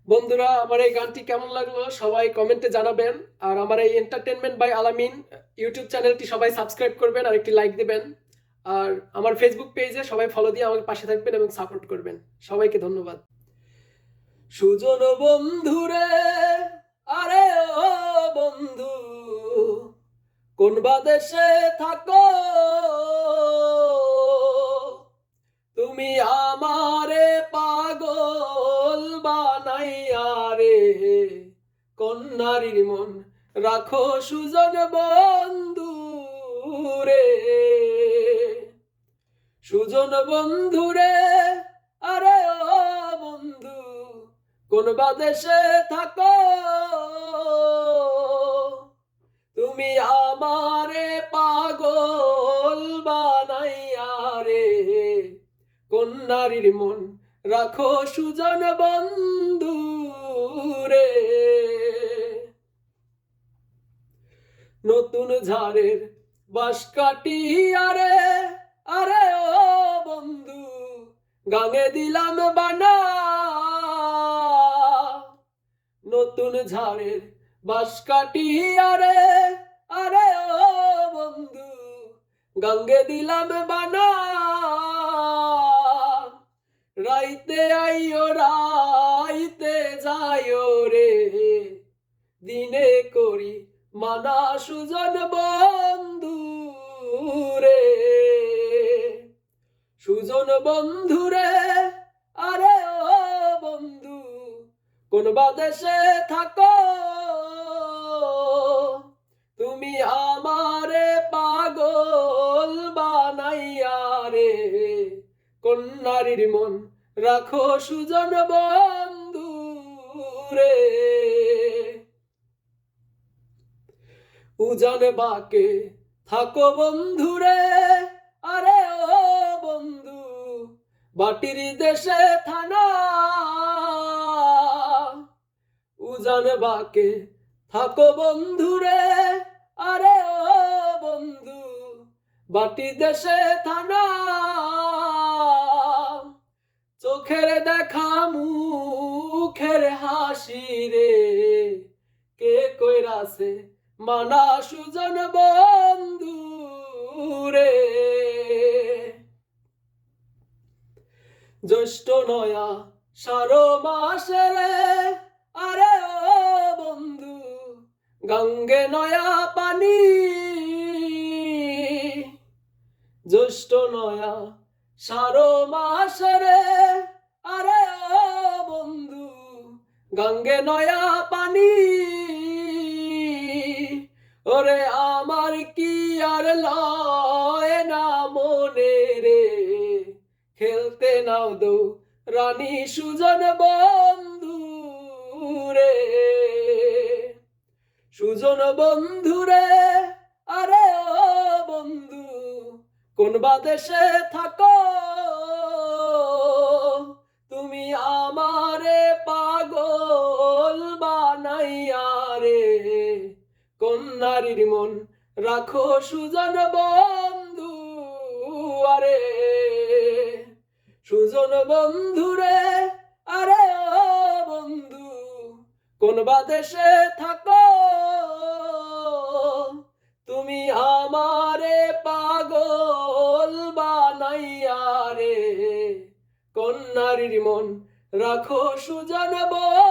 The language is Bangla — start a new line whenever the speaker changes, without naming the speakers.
বন্ধুরা, আমার এই গানটি কেমন লাগলো সবাই কমেন্টে জানাবেন। আর আমার এই এন্টারটেনমেন্ট বাই আলামিন ইউটিউব চ্যানেলটি সবাই সাবস্ক্রাইব করবেন আর একটি লাইক দিবেন। আর আমার ফেসবুক পেজে সবাই ফলো দিয়ে আমাকে পাশে থাকবেন এবং সাপোর্ট করবেন। সবাইকে ধন্যবাদ। সুজন বন্ধুরে, আরে ও বন্ধু, কোন বা দেশে থাকো তুমি, আমারে পাগল বানাইয়া রে, কন্যারির মন রাখো সুজন বন্ধু রে। সুজন বন্ধু রে, আরে ও বন্ধু, কোন বা দেশে থাকো তুমি, আমারে পাগল বানাইয়া রে, কন্যারির মন রাখো সুজন বন্ধু রে। নতুন ঝাড়ের বাঁশ কাটিয়া রে, আরে ও বন্ধু, গাঙে দিলাম বানা। নতুন ঝাড়ের বাঁশ কাটিয়া রে, আরে ও বন্ধু, গাঙ্গে দিলাম বানা। রাইতে আইও রাইতে যাইও রে, দিনে করি মানা সুজন বন্ধু রে। সুজন বন্ধু রে, আরে ও বন্ধু, কোন বা দেশে থাকো তুমি, আমারে পাগল বানাইয়া রে, কন্যারির মন রাখো সুজন বন্ধু রে। উজান বাকে থাকো বন্ধু রে, আরে ও বন্ধু, বাটির দেশে থানা। উজান বাকে থাকো বন্ধু রে, আরে ও বন্ধু, বাটি দেশে থানা। চোখের দেখা মুখের হাসি রে, কে কইরাছে মানা সুজন বন্ধু রে। জ্যৈষ্ঠ নয়া 12 মাসে রে, আরে ও বন্ধু, গঙ্গে নয়া পানি। জ্যৈষ্ঠ নয়া 12 মাসে রে, আরে ও বন্ধু, গঙ্গে নয়া পানি। ওরে আমার কি আর লয় না মনে রে, খেলতে নাও দো রানী সুজন বন্ধু রে। সুজন বন্ধু রে, আরে ও বন্ধু, কোন বা দেশে থাকো তুমি, আমারে পাগল বানাইয়া রে, কন্যারির মন রাখো সুজন বন্ধু আরে। সুজন বন্ধু রে, আরে ও বন্ধু, কোন বা দেশে থাকো তুমি, আমারে পাগল বানাইয়া রে, কন্যারির মন রাখো সুজন বন্ধু।